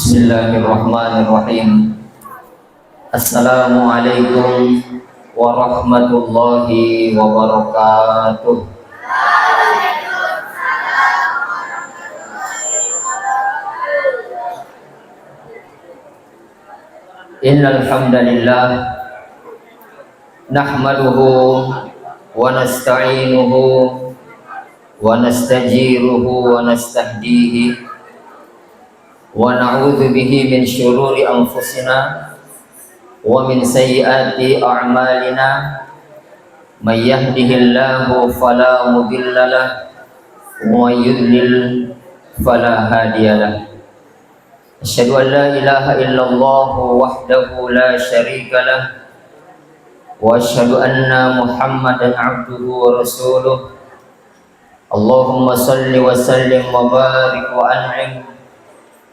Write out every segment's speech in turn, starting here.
Bismillahirrahmanirrahim. Assalamualaikum warahmatullahi wabarakatuh. Innal hamdalillah nahmaduhu wa nasta'inuhu wa nastajiruhu wa nastahdihi wa na'udzu bihi min syururi anfusina wa min sayyiati a'malina. May yahdihillahu fala mudhillalah wa may yudlil fala hadiyalah. Asyhadu an la ilaha illallah wahdahu la syarika lah wa asyhadu anna Muhammadan abduhu wa rasuluh. Allahumma salli wa sallim wa barik wa an'im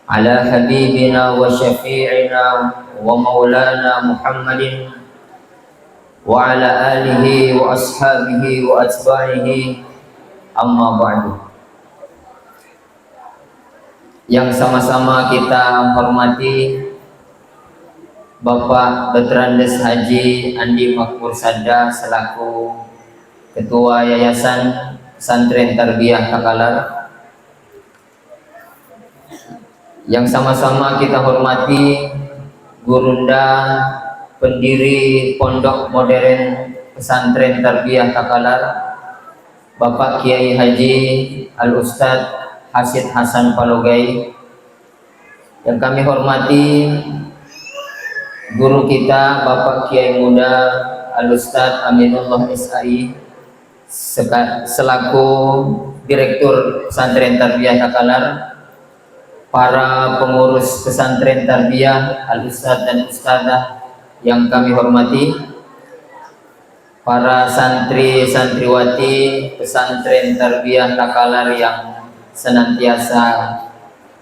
ala habibina wa syafi'ina wa maulana Muhammadin wa ala alihi wa ashabihi wa atba'ihi, amma ba'du. Yang sama-sama kita hormati Bapak Betrandes Haji Andi Makmur Sada selaku Ketua Yayasan Pesantren Tarbiyah Takalar. Yang sama-sama kita hormati Gurunda, pendiri Pondok Modern Pesantren Tarbiyah Takalar, Bapak Kiai Haji Al-Ustadz Hasid Hasan Palogai. Yang kami hormati guru kita Bapak Kiai Muda Al-Ustadz Aminullah SAI selaku Direktur Pesantren Tarbiyah Takalar, para pengurus pesantren tarbiyah, al-ustadz dan ustadzah yang kami hormati, para santri-santriwati pesantren tarbiyah Takalar yang senantiasa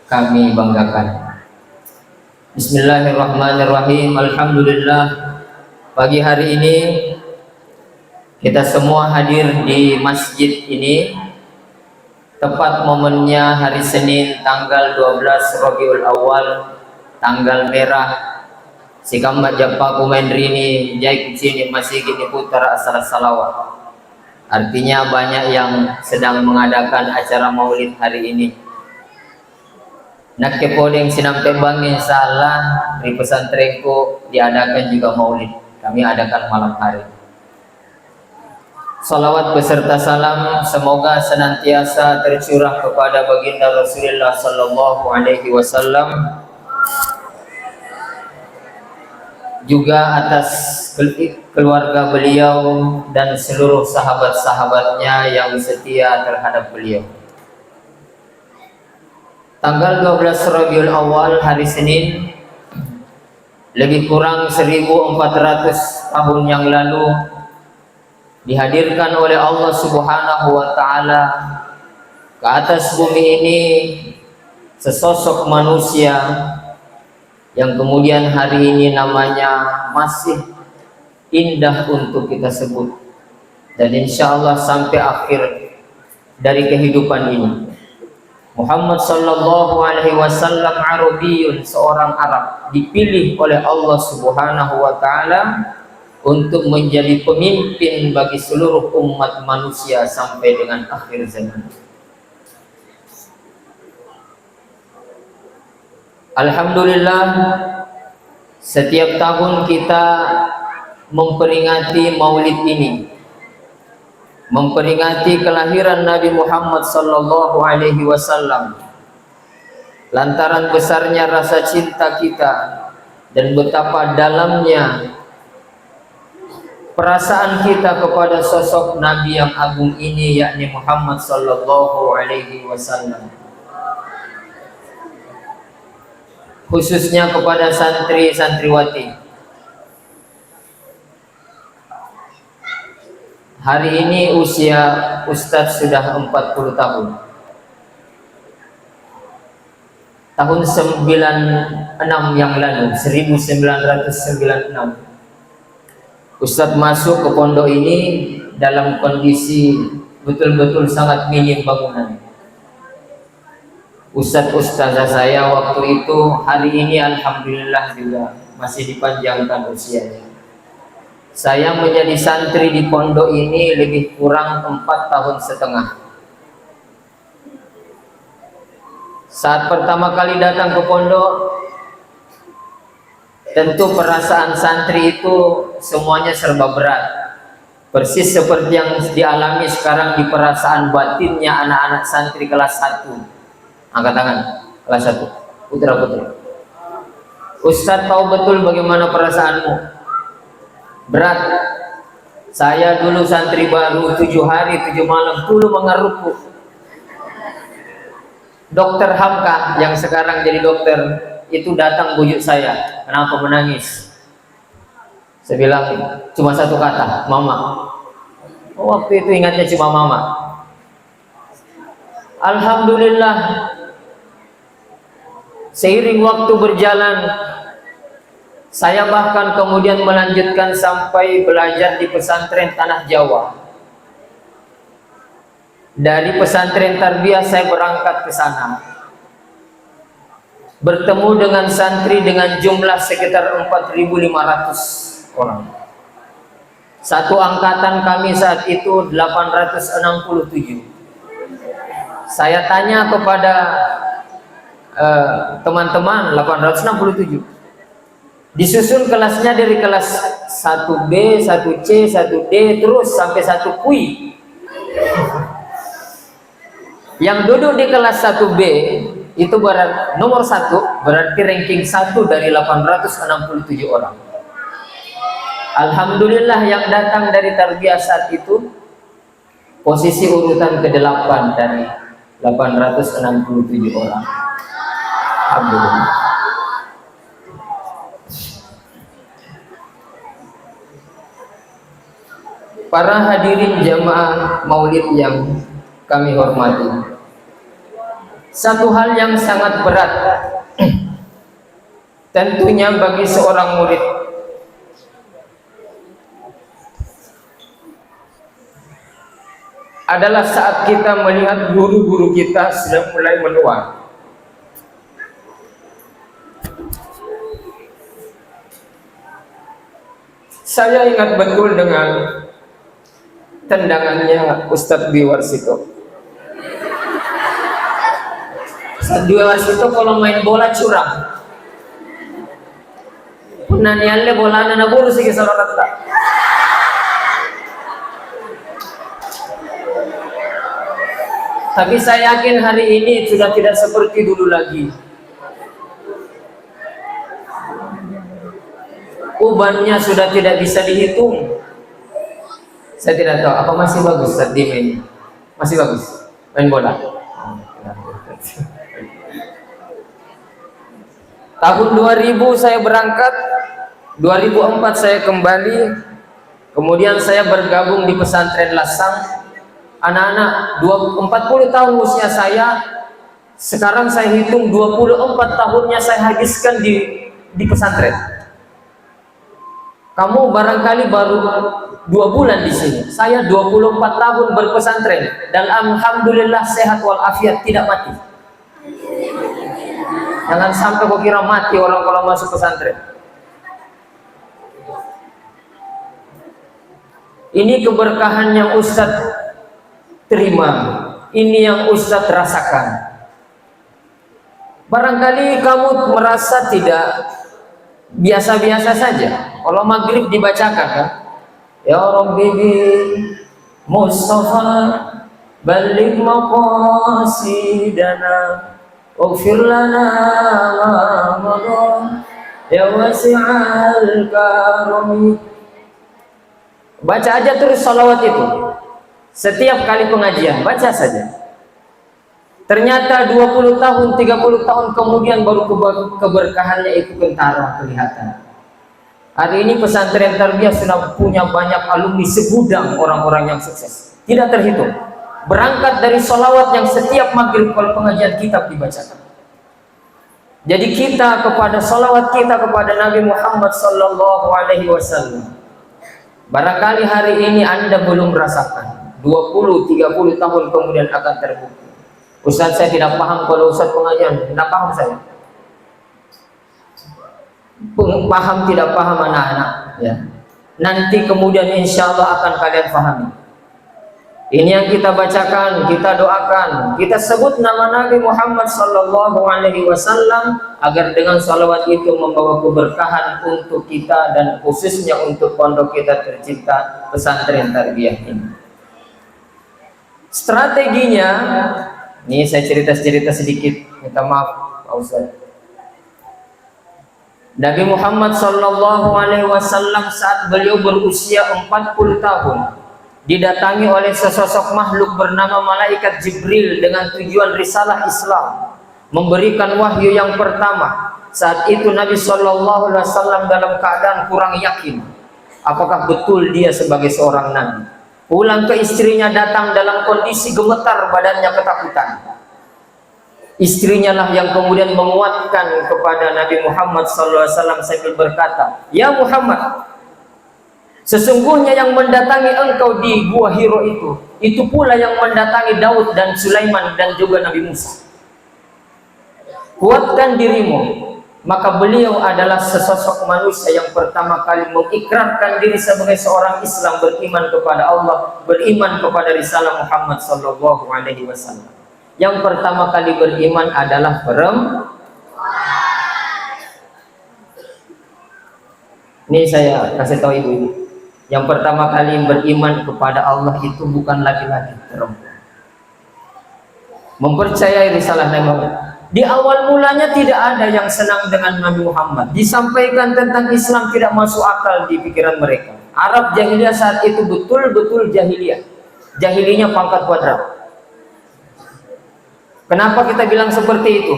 kami banggakan. Bismillahirrahmanirrahim. Alhamdulillah, pagi hari ini kita semua hadir di masjid ini. Tepat momennya hari Senin tanggal 12 Rabiul Awal, tanggal merah Sikamba Japa Kumendrini Jai Kucini masih gini putar asal salawat. Artinya banyak yang sedang mengadakan acara maulid hari ini. Nak kepodeng sinampe bangin salah di pesantrenku diadakan juga maulid. Kami adakan malam hari. Salawat beserta salam semoga senantiasa tercurah kepada baginda Rasulullah sallallahu alaihi wasallam, juga atas keluarga beliau dan seluruh sahabat-sahabatnya yang setia terhadap beliau. Tanggal 12 Rabiul Awal, hari Senin, lebih kurang 1400 tahun yang lalu dihadirkan oleh Allah Subhanahu wa Ta'ala ke atas bumi ini sesosok manusia yang kemudian hari ini namanya masih indah untuk kita sebut, dan insya Allah sampai akhir dari kehidupan ini. Muhammad sallallahu alaihi wasallam Arabiyun, seorang Arab, dipilih oleh Allah Subhanahu wa Ta'ala untuk menjadi pemimpin bagi seluruh umat manusia sampai dengan akhir zaman. Alhamdulillah, setiap tahun kita memperingati maulid ini, memperingati kelahiran Nabi Muhammad sallallahu alaihi wasallam. Lantaran besarnya rasa cinta kita dan betapa dalamnya perasaan kita kepada sosok Nabi yang agung ini, yakni Muhammad sallallahu alaihi wasallam. Khususnya kepada santri-santriwati. Hari ini usia Ustadz sudah 40 tahun. Tahun 96 yang lalu, 1996, Ustadz masuk ke pondok ini dalam kondisi betul-betul sangat minim bangunan. ustadz-ustazah saya waktu itu, hari ini alhamdulillah juga masih dipanjangkan usianya. Saya menjadi santri di pondok ini lebih kurang 4 tahun setengah. Saat pertama kali datang ke pondok, tentu perasaan santri itu semuanya serba berat. Persis seperti yang dialami sekarang di perasaan batinnya anak-anak santri kelas 1. Angkat tangan, kelas 1. Putra-putri. Ustadz tahu betul bagaimana perasaanmu. Berat. Saya dulu santri baru 7 hari 7 malam dulu mengarupku. Dokter Hamka yang sekarang jadi dokter itu datang bujuk saya. Kenapa menangis? Saya bilang cuma satu kata, mama. Waktu itu ingatnya cuma mama. Alhamdulillah, seiring waktu berjalan, saya bahkan kemudian melanjutkan sampai belajar di pesantren Tanah Jawa. Dari pesantren Tarbiyah saya berangkat ke sana, bertemu dengan santri dengan jumlah sekitar 4.500 orang. Satu angkatan kami saat itu 867. Saya tanya kepada teman-teman 867. Disusun kelasnya dari kelas 1B, 1C, 1D terus sampai 1 QI. Yang duduk di kelas 1B itu nomor 1, berarti ranking 1 dari 867 orang. Alhamdulillah yang datang dari Tarbiyah saat itu posisi urutan ke-8 dari 867 orang. Alhamdulillah. Para hadirin jamaah maulid yang kami hormati, satu hal yang sangat berat tentunya bagi seorang murid adalah saat kita melihat guru-guru kita sudah mulai menua. Saya ingat betul dengan tendangannya Ustadz Biwarsito. Ustadz Biwarsito kalau main bola curang. Nanialle bola na naburu sige sa rata. Tapi saya yakin hari ini sudah tidak seperti dulu lagi. Ubannya sudah tidak bisa dihitung. Saya tidak tahu apa masih bagus saat di main. Masih bagus main bola. Tahun 2000 saya berangkat, 2004 saya kembali, kemudian saya bergabung di pesantren Lasang. Anak-anak 40 tahun usia saya, sekarang saya hitung 24 tahunnya saya habiskan di pesantren. Kamu barangkali baru 2 bulan di sini. Saya 24 tahun berpesantren dan alhamdulillah sehat walafiat, tidak mati. Jangan sampai kau kira mati orang kalau masuk pesantren. Ini keberkahan yang Ustadz terima, ini yang Ustadz rasakan. Barangkali kamu merasa tidak biasa-biasa saja. Kalau maghrib dibacakan kan, ya Rabbi Mustafa balik maqasidana waghfir lana ma madha ya wasi'al karami. Baca aja terus salawat itu setiap kali pengajian, baca saja. Ternyata 20 tahun, 30 tahun kemudian baru keberkahannya itu kentara kelihatan. Hari ini pesantren Tarbiyah sudah punya banyak alumni, segudang orang-orang yang sukses, tidak terhitung. Berangkat dari sholawat yang setiap maghrib kalau pengajian kitab dibacakan. Jadi kita kepada sholawat kita kepada Nabi Muhammad SAW. Barangkali hari ini Anda belum merasakan, 20-30 tahun kemudian akan terbukti. Ustaz, saya tidak paham kalau Ustaz pengajian. Tidak paham saya. Paham tidak paham anak-anak, ya. Nanti kemudian insya Allah akan kalian pahami. Ini yang kita bacakan, kita doakan, kita sebut nama Nabi Muhammad Sallallahu Alaihi Wasallam agar dengan salawat itu membawa keberkahan untuk kita dan khususnya untuk pondok kita tercinta Pesantren Tarbiyah ini. Strateginya, ini saya cerita sedikit, minta maaf Pak Ustaz. Nabi Muhammad Sallallahu Alaihi Wasallam saat beliau berusia 40 tahun didatangi oleh sesosok makhluk bernama malaikat Jibril dengan tujuan risalah Islam, memberikan wahyu yang pertama. Saat itu Nabi Shallallahu Alaihi Wasallam dalam keadaan kurang yakin apakah betul dia sebagai seorang nabi. Pulang ke istrinya datang dalam kondisi gemetar badannya ketakutan. Istrinya lah yang kemudian menguatkan kepada Nabi Muhammad Shallallahu Alaihi Wasallam sambil berkata, "Ya Muhammad, sesungguhnya yang mendatangi engkau di Gua Hiro itu pula yang mendatangi Daud dan Sulaiman dan juga Nabi Musa. Kuatkan dirimu." Maka beliau adalah sesosok manusia yang pertama kali mengikrarkan diri sebagai seorang Islam, beriman kepada Allah, beriman kepada risalah Muhammad Sallallahu Alaihi Wasallam. Yang pertama kali beriman adalah perempuan. Ini saya kasih tahu ibu-ibu. Yang pertama kali beriman kepada Allah itu bukan laki-laki, perempuan. Mempercayai risalah Nabi Muhammad. Di awal mulanya tidak ada yang senang dengan Nabi Muhammad. Disampaikan tentang Islam tidak masuk akal di pikiran mereka. Arab jahiliyah saat itu betul-betul jahiliyah. Jahiliyahnya pangkat kuadrat. Kenapa kita bilang seperti itu?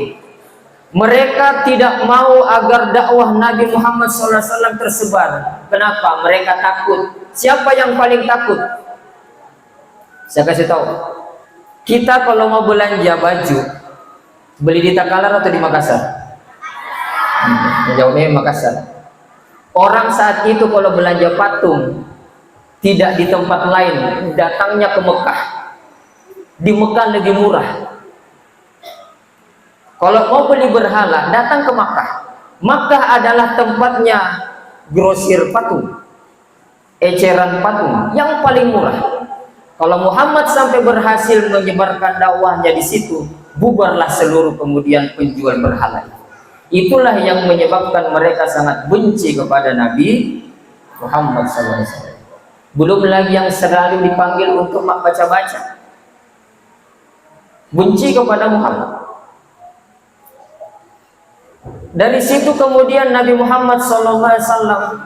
Mereka tidak mau agar dakwah Nabi Muhammad SAW tersebar. Kenapa? Mereka takut. Siapa yang paling takut? Saya kasih tahu. Kita kalau mau belanja baju, beli di Takalar atau di Makassar? Jawabnya Makassar. Orang saat itu kalau belanja patung tidak di tempat lain, datangnya ke Mekah. Di Mekah lebih murah. Kalau mau beli berhala, datang ke Makkah. Makkah adalah tempatnya grosir patung, eceran patung yang paling murah. Kalau Muhammad sampai berhasil menyebarkan dakwahnya di situ, bubarlah seluruh kemudian penjual berhala. Itulah yang menyebabkan mereka sangat benci kepada Nabi Muhammad SAW. Belum lagi yang selalu dipanggil untuk baca-baca, benci kepada Muhammad. Dari situ kemudian Nabi Muhammad SAW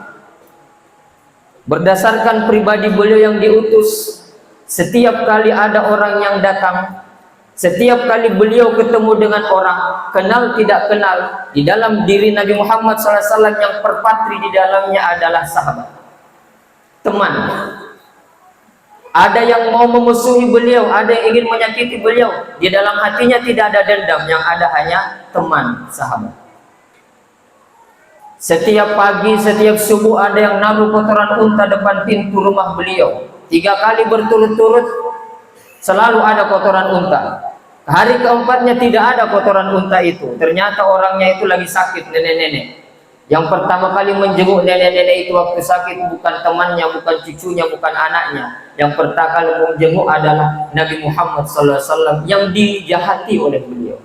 berdasarkan pribadi beliau yang diutus, setiap kali ada orang yang datang, setiap kali beliau ketemu dengan orang, kenal tidak kenal, di dalam diri Nabi Muhammad SAW yang terpatri di dalamnya adalah sahabat, teman. Ada yang mau memusuhi beliau, ada yang ingin menyakiti beliau, di dalam hatinya tidak ada dendam, yang ada hanya teman, sahabat. Setiap pagi, setiap subuh ada yang naruh kotoran unta depan pintu rumah beliau. 3 kali berturut-turut selalu ada kotoran unta. Hari keempatnya tidak ada kotoran unta itu. Ternyata orangnya itu lagi sakit, nenek-nenek. Yang pertama kali menjenguk nenek-nenek itu waktu sakit bukan temannya, bukan cucunya, bukan anaknya. Yang pertama kali menjenguk adalah Nabi Muhammad SAW yang dijahati oleh beliau.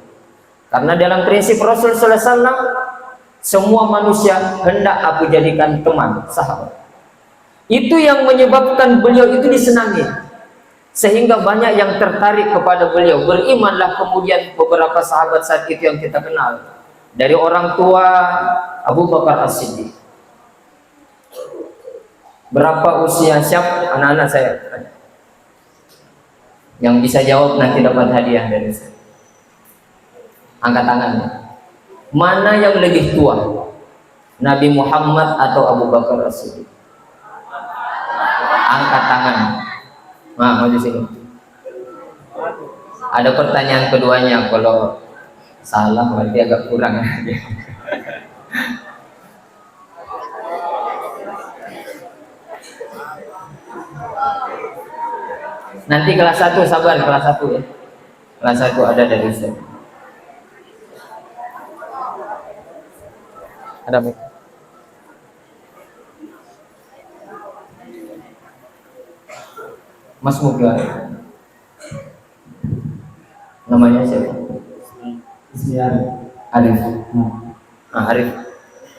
Karena dalam prinsip Rasul SAW, semua manusia hendak aku jadikan teman, sahabat. Itu yang menyebabkan beliau itu disenangi, sehingga banyak yang tertarik kepada beliau. Berimanlah kemudian beberapa sahabat saat itu yang kita kenal. Dari orang tua Abu Bakar As-Siddiq. Berapa usia? Siap anak-anak saya? Yang bisa jawab nanti dapat hadiah dari saya. Angkat tangannya. Mana yang lebih tua, Nabi Muhammad atau Abu Bakar As-Siddiq? Angkat tangan. Nah, maju sini. Ada pertanyaan keduanya, kalau salah berarti agak kurang. Nanti kelas 1, sabar, kelas 1 ya. Salah satu ada dari Ustaz. Ada mic. Mas Muga. Namanya siapa? Arif. Arif.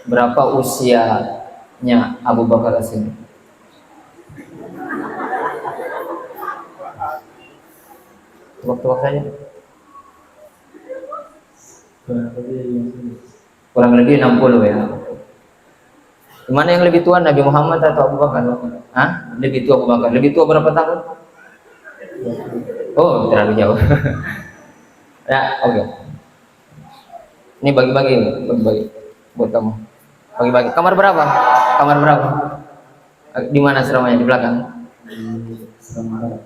Berapa usianya Abu Bakar As-Siddiq? Tebak-tebak saja. Kurang lebih 60 ya. Gimana yang lebih tua, Nabi Muhammad atau Abu Bakar? Hah? Lebih tua Abu Bakar. Lebih tua berapa tahun? Oh, terlalu jauh. Ya, oke. Ini bagi-bagi buat kamu. Bagi-bagi. Kamar berapa? Kamar berapa? Di mana asramanya? Di belakang?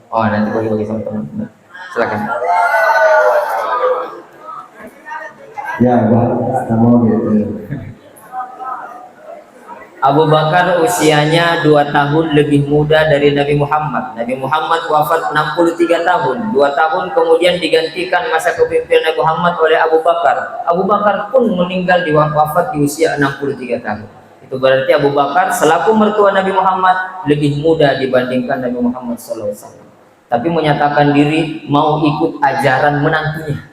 Oh, nanti bagi-bagi sama teman. Silakan. Ya, kamu gitu. Abu Bakar usianya 2 tahun lebih muda dari Nabi Muhammad. Nabi Muhammad wafat 63 tahun. 2 tahun kemudian digantikan masa kepemimpinan Nabi Muhammad oleh Abu Bakar. Abu Bakar pun meninggal wafat di usia 63 tahun. Itu berarti Abu Bakar selaku mertua Nabi Muhammad lebih muda dibandingkan Nabi Muhammad SAW. Tapi menyatakan diri mau ikut ajaran menantunya.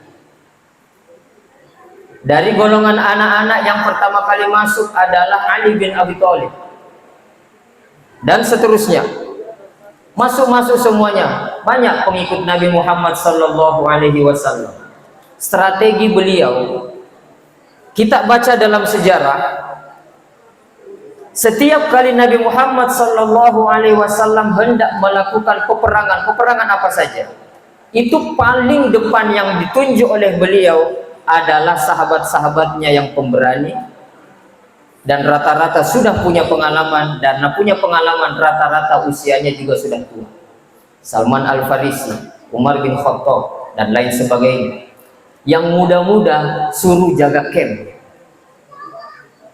Dari golongan anak-anak yang pertama kali masuk adalah Ali bin Abi Thalib. Dan seterusnya. Masuk-masuk semuanya. Banyak pengikut Nabi Muhammad sallallahu alaihi wasallam. Strategi beliau, kita baca dalam sejarah, setiap kali Nabi Muhammad sallallahu alaihi wasallam hendak melakukan peperangan apa saja, itu paling depan yang ditunjuk oleh beliau adalah sahabat-sahabatnya yang pemberani dan rata-rata sudah punya pengalaman, dan punya pengalaman rata-rata usianya juga sudah tua. Salman Al-Farisi, Umar bin Khattab dan lain sebagainya. Yang muda-muda suruh jaga camp.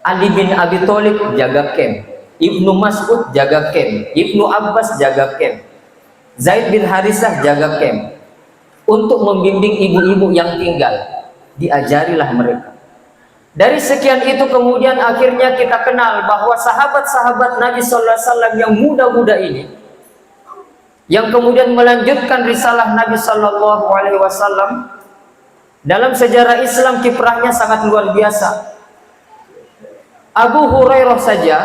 Ali bin Abi Thalib jaga camp, Ibnu Mas'ud jaga camp, Ibnu Abbas jaga camp, Zaid bin Harisah jaga camp, untuk membimbing ibu-ibu yang tinggal. Diajarilah mereka. Dari sekian itu kemudian akhirnya kita kenal bahwa sahabat-sahabat Nabi Sallallahu Alaihi Wasallam yang muda-muda ini, yang kemudian melanjutkan risalah Nabi Sallallahu Alaihi Wasallam, dalam sejarah Islam kiprahnya sangat luar biasa. Abu Hurairah saja,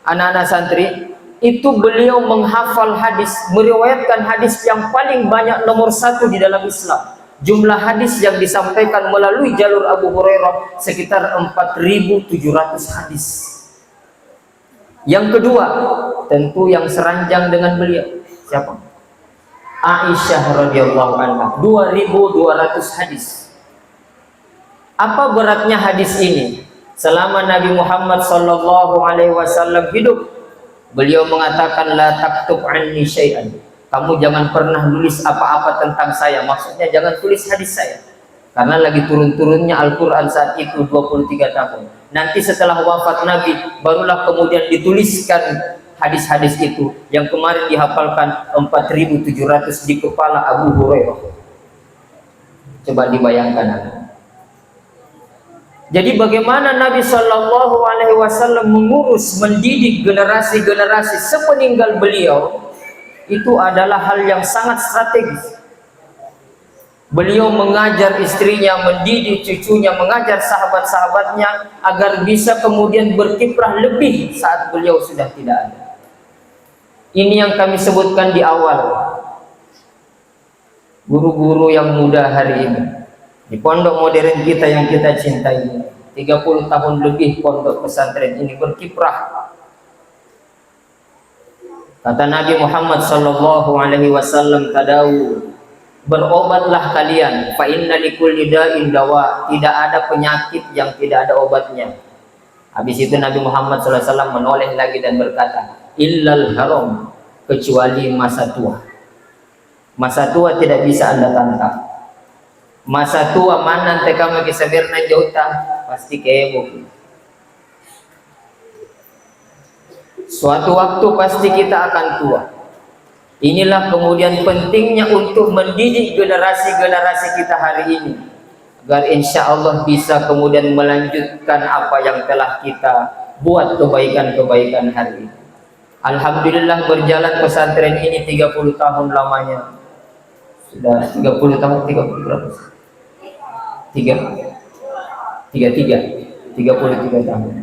anak-anak santri, itu beliau menghafal hadis, meriwayatkan hadis yang paling banyak, nomor 1 di dalam Islam. Jumlah hadis yang disampaikan melalui jalur Abu Hurairah sekitar 4.700 hadis. Yang kedua, tentu yang seranjang dengan beliau, siapa? Aisyah radhiyallahu anha, 2.200 hadis. Apa beratnya hadis ini? Selama Nabi Muhammad sallallahu alaihi wasallam hidup, beliau mengatakan, la taktub anni syai'an. Kamu jangan pernah nulis apa-apa tentang saya. Maksudnya jangan tulis hadis saya. Karena lagi turun-turunnya Al-Quran saat itu 23 tahun. Nanti setelah wafat Nabi, barulah kemudian dituliskan hadis-hadis itu. Yang kemarin dihafalkan 4.700 di kepala Abu Hurairah. Coba dibayangkan. Jadi bagaimana Nabi Shallallahu Alaihi Wasallam mengurus, mendidik generasi-generasi sepeninggal beliau, itu adalah hal yang sangat strategis. Beliau mengajar istrinya, mendidik cucunya, mengajar sahabat-sahabatnya agar bisa kemudian berkiprah lebih saat beliau sudah tidak ada. Ini yang kami sebutkan di awal. Guru-guru yang muda hari ini di pondok modern kita yang kita cintai, 30 tahun lebih pondok pesantren ini berkiprah. Kata Nabi Muhammad sallallahu alaihi wasallam, tadawu, berobatlah kalian, fa inna likulli da'in dawa, tidak ada penyakit yang tidak ada obatnya. Habis itu Nabi Muhammad sallallahu alaihi wasallam menoleh lagi dan berkata, illal haram, kecuali masa tua. Masa tua tidak bisa Anda tantang. Masa tua mana nanti kamu bisa berna jauta, pasti kebo. Suatu waktu pasti kita akan tua. Inilah kemudian pentingnya untuk mendidik generasi-generasi kita hari ini, agar insya Allah bisa kemudian melanjutkan apa yang telah kita buat kebaikan-kebaikan hari ini. Alhamdulillah berjalan pesantren ini 30 tahun lamanya. Sudah 30 tahun, 30 berapa? 33 tahun.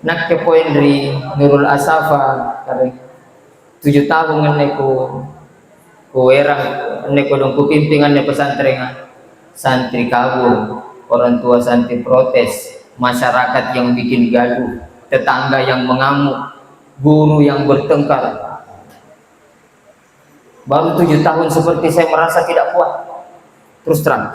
Nak ke poin dari Nurul Asafa kare 7 tahun neko kuerang neko dong kupimpingan ne pesantren santri kabur, orang tua santri protes, masyarakat yang bikin gaduh, tetangga yang mengamuk, guru yang bertengkar. Baru 7 tahun seperti saya merasa tidak kuat. Terus terang,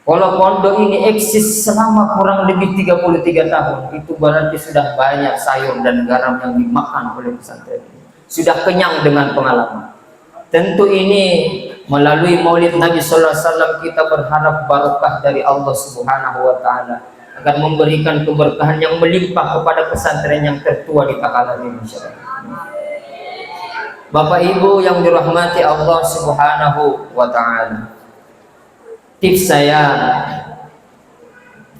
kalau pondok ini eksis selama kurang lebih 33 tahun, itu berarti sudah banyak sayur dan garam yang dimakan oleh pesantren ini. Sudah kenyang dengan pengalaman. Tentu ini melalui Maulid Nabi Sallallahu Alaihi Wasallam kita berharap barokah dari Allah Subhanahu Wa Taala agar memberikan keberkahan yang melimpah kepada pesantren yang tertua di Takalar Indonesia. Bapak Ibu yang dirahmati Allah Subhanahu Wa Taala, tips saya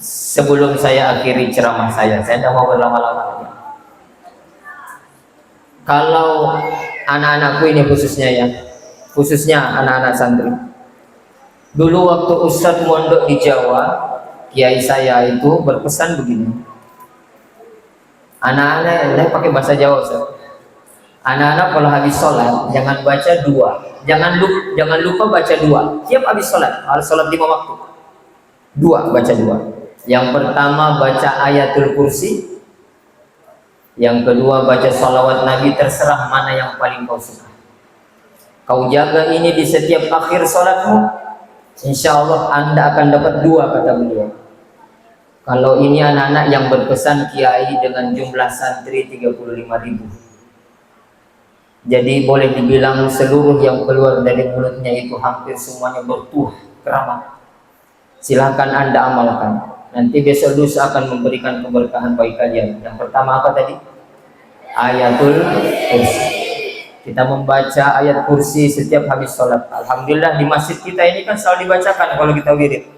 sebelum saya akhiri ceramah saya tidak mau berlama-lama. Kalau anak-anakku ini khususnya anak-anak santri, dulu waktu Ustadz mondok di Jawa, kiai saya itu berpesan begini, anak-anak pakai bahasa Jawa, Ustadz. Anak-anak kalau habis sholat jangan baca dua, jangan lupa baca dua. Tiap habis sholat, harus sholat 5 waktu. Baca dua. Yang pertama baca ayatul kursi, yang kedua baca sholawat Nabi, terserah mana yang paling kau suka. Kau jaga ini di setiap akhir sholatmu, insya Allah Anda akan dapat 2, kata beliau. Kalau ini anak-anak yang berpesan kiai dengan jumlah santri 35.000. Jadi boleh dibilang seluruh yang keluar dari mulutnya itu hampir semuanya bertuah keramat. Silahkan Anda amalkan. Nanti besok lusa akan memberikan keberkahan bagi kalian. Yang pertama apa tadi? Ayatul kursi. Kita membaca ayat kursi setiap habis sholat. Alhamdulillah di masjid kita ini kan selalu dibacakan kalau kita wirid.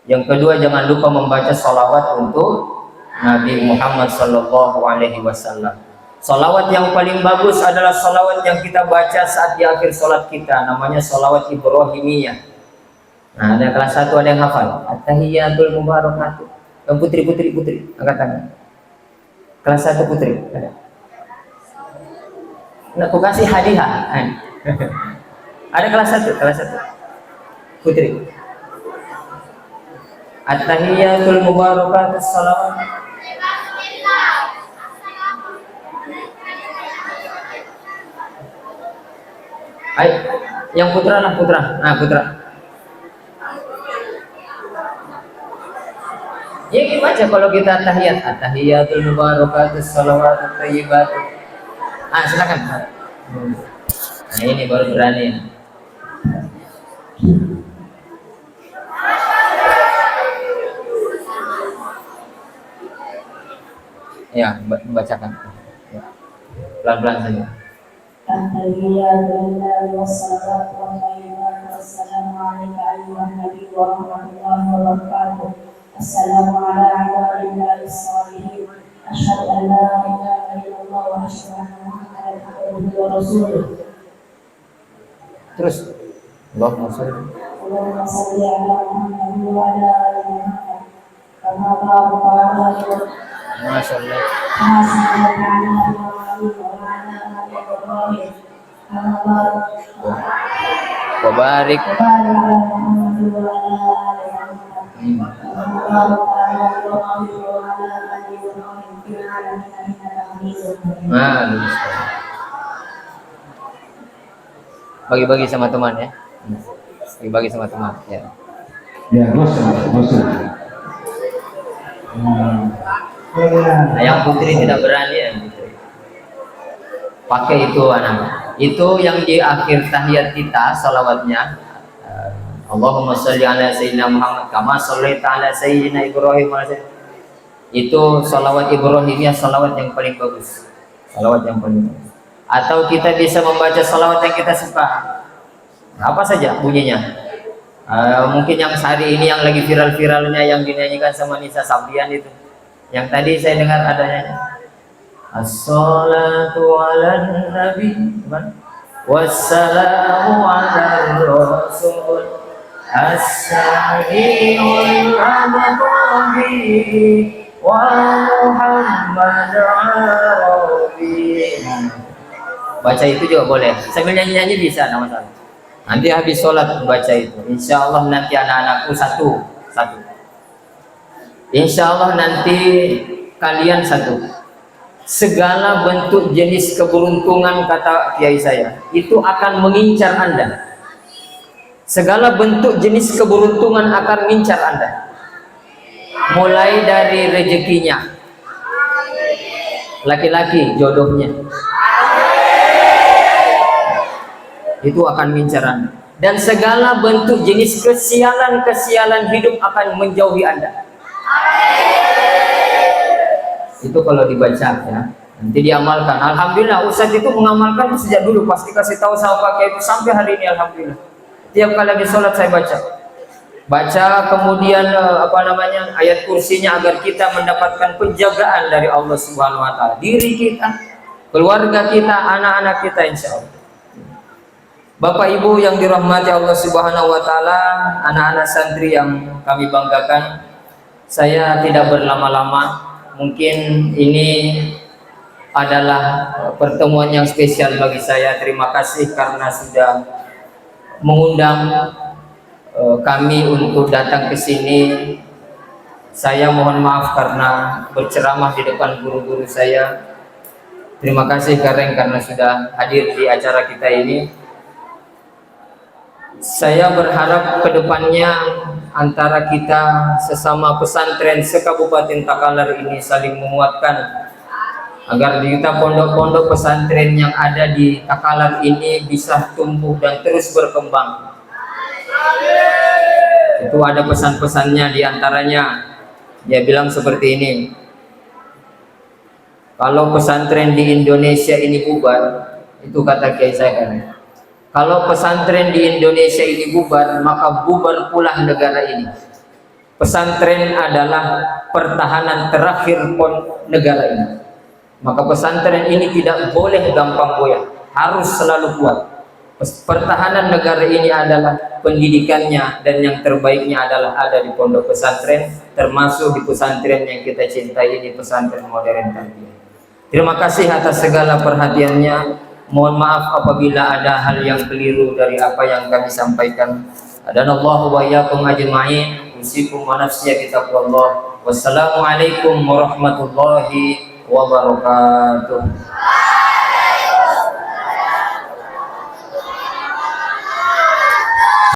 Yang kedua, jangan lupa membaca sholawat untuk Nabi Muhammad SAW. Sholawat yang paling bagus adalah sholawat yang kita baca saat di akhir sholat kita, namanya sholawat Ibrahimiyah. Nah, ada kelas 1 ada yang hafal At-Tahiyatul Mubarakatuh. Yang putri, angkat tangan. Kelas 1 putri ada. Nah, aku kasih hadiah. Ada kelas 1 putri. At-Tahiyatul Mubarakatuh sholawat. Ayo, yang putra. Nah, putra. Ya kita baca kalau kita tahiyat, at-tahiyatul mubarakatus shalawatut thayyibatut. Silakan. Nah, ini baru berani. Ya, bacakan. Pelan-pelan saja. Alhamdulillah wassalatu wassalamu alayka ayyuhan nabiy wa rahmatullahi wa barakatuh. Assalamu ala ibadillahi sholihin. Asyhadu an la ilaha illallah wa asyhadu anna Muhammadan abduhu wa rasuluh. Terus Allahumma shalli ala Muhammad wa ala ali Muhammad kama barakta ala Ibrahim. Masyaallah. Wabarik. Bagi-bagi sama teman ya. Bagi-bagi sama teman ya. Ya, masuk. Nah, yang putri tidak berani ya. Pakai itu anak. Itu yang di akhir tahiyat kita salawatnya. Allahumma sholli ala sayyidina Muhammad kama shallaita ala sayyidina Ibrahim. Itu salawat Ibrahimiyah, salawat yang paling bagus. Salawat yang paling bagus. atau kita bisa membaca salawat yang kita suka, apa saja bunyinya. Mungkin yang hari ini yang lagi viral-viralnya yang dinyanyikan sama Nisa Sabian itu, yang tadi saya dengar adanya, as-salatu ala nabi wassalamu ala rasul as-sadiqul abqahi wa muhammad arabi. Baca itu juga boleh, sambil nyanyi-nyanyi bisa, nama masalah. Nanti habis sholat baca itu, insya Allah nanti anak-anakku satu. Insya Allah nanti kalian satu. Segala bentuk jenis keberuntungan, kata kiai saya, itu akan mengincar Anda. Segala bentuk jenis keberuntungan akan mengincar Anda. Mulai dari rezekinya, laki-laki jodohnya, itu akan mengincar Anda. Dan segala bentuk jenis kesialan hidup akan menjauhi Anda. Itu kalau dibaca ya, nanti diamalkan. Alhamdulillah Ustadz itu mengamalkan sejak dulu, pasti kasih tahu sama Pak Kiai itu sampai hari ini. Alhamdulillah tiap kali habis sholat saya baca, kemudian ayat kursinya, agar kita mendapatkan penjagaan dari Allah Subhanahu Wa Taala, diri kita, keluarga kita, anak-anak kita, insya Allah. Bapak Ibu yang dirahmati Allah Subhanahu Wa Taala, anak-anak santri yang kami banggakan, saya tidak berlama-lama. Mungkin ini adalah pertemuan yang spesial bagi saya. Terima kasih karena sudah mengundang kami untuk datang ke sini. Saya mohon maaf karena berceramah di depan guru-guru saya. Terima kasih karena sudah hadir di acara kita ini. Saya berharap kedepannya antara kita sesama pesantren se-Kabupaten Takalar ini saling menguatkan, agar kita pondok-pondok pesantren yang ada di Takalar ini bisa tumbuh dan terus berkembang. Itu ada pesan-pesannya, diantaranya dia bilang seperti ini: kalau pesantren di Indonesia ini bubar, itu kata kiai saya kan, kalau pesantren di Indonesia ini bubar, maka bubar pula negara ini. Pesantren adalah pertahanan terakhir negara ini. Maka pesantren ini tidak boleh gampang goyah, harus selalu kuat. Pertahanan negara ini adalah pendidikannya, dan yang terbaiknya adalah ada di pondok pesantren, termasuk di pesantren yang kita cintai ini, pesantren modern tarbiyah. Terima kasih atas segala perhatiannya. Mohon maaf apabila ada hal yang keliru dari apa yang kami sampaikan. Adanallahu wa iyyakum ajma'in. Usikum wa nafsi kitabullah. Wassalamualaikum warahmatullahi wabarakatuh.